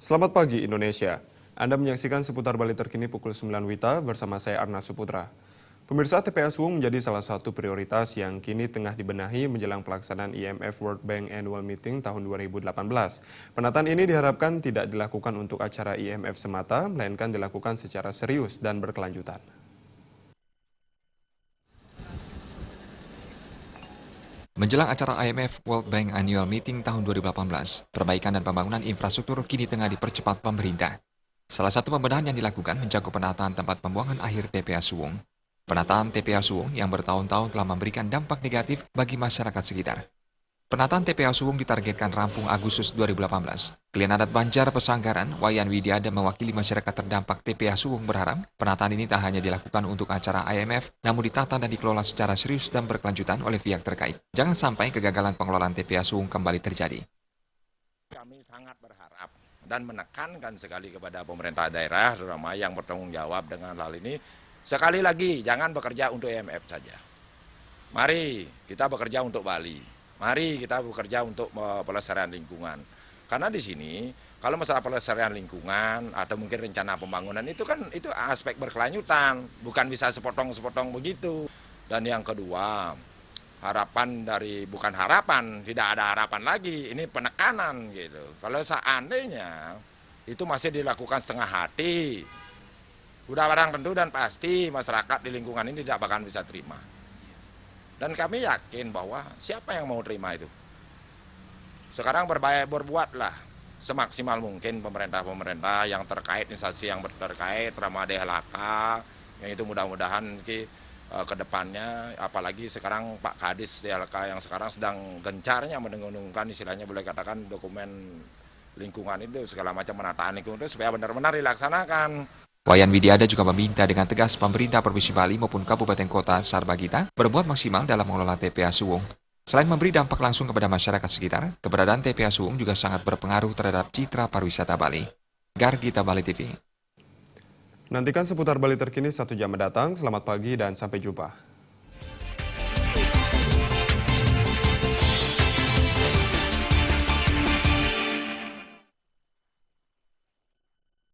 Selamat pagi Indonesia. Anda menyaksikan seputar Bali terkini pukul 9 WITA bersama saya Arna Suputra. Pemirsa, TPA Suwung menjadi salah satu prioritas yang kini tengah dibenahi menjelang pelaksanaan IMF World Bank Annual Meeting tahun 2018. Penataan ini diharapkan tidak dilakukan untuk acara IMF semata, melainkan dilakukan secara serius dan berkelanjutan. Menjelang acara IMF World Bank Annual Meeting tahun 2018, perbaikan dan pembangunan infrastruktur kini tengah dipercepat pemerintah. Salah satu pembenahan yang dilakukan mencakup penataan tempat pembuangan akhir TPA Suwung. Penataan TPA Suwung yang bertahun-tahun telah memberikan dampak negatif bagi masyarakat sekitar. Penataan TPA Suwung ditargetkan rampung Agustus 2018. Klien adat Banjar Pesanggaran, Wayan Widiada mewakili masyarakat terdampak TPA Suwung berharap penataan ini tak hanya dilakukan untuk acara IMF, namun ditata dan dikelola secara serius dan berkelanjutan oleh pihak terkait. Jangan sampai kegagalan pengelolaan TPA Suwung kembali terjadi. Kami sangat berharap dan menekankan sekali kepada pemerintah daerah, terutama yang bertanggung jawab dengan hal ini, sekali lagi jangan bekerja untuk IMF saja. Mari kita bekerja untuk Bali. Mari kita bekerja untuk pelestarian lingkungan. Karena di sini kalau masalah pelestarian lingkungan atau mungkin rencana pembangunan itu aspek berkelanjutan, bukan bisa sepotong-sepotong begitu. Dan yang kedua, tidak ada harapan lagi, ini penekanan gitu. Kalau seandainya itu masih dilakukan setengah hati, udah barang tentu dan pasti masyarakat di lingkungan ini tidak akan bisa terima. Dan kami yakin bahwa siapa yang mau terima itu. Sekarang berbuatlah semaksimal mungkin pemerintah-pemerintah yang terkait, instansi yang terkait, terutama DLHK, yang itu mudah-mudahan ke depannya, apalagi sekarang Pak Kadis DLHK yang sekarang sedang gencarnya mendengung-dengungkan, istilahnya boleh katakan dokumen lingkungan itu, segala macam penataan lingkungan itu supaya benar-benar dilaksanakan. Wayan Widiada juga meminta dengan tegas pemerintah Provinsi Bali maupun Kabupaten Kota Sarbagita berbuat maksimal dalam mengelola TPA Suwung. Selain memberi dampak langsung kepada masyarakat sekitar, keberadaan TPA Suwung juga sangat berpengaruh terhadap citra pariwisata Bali. Gargita Bali TV. Nantikan seputar Bali terkini 1 jam mendatang. Selamat pagi dan sampai jumpa.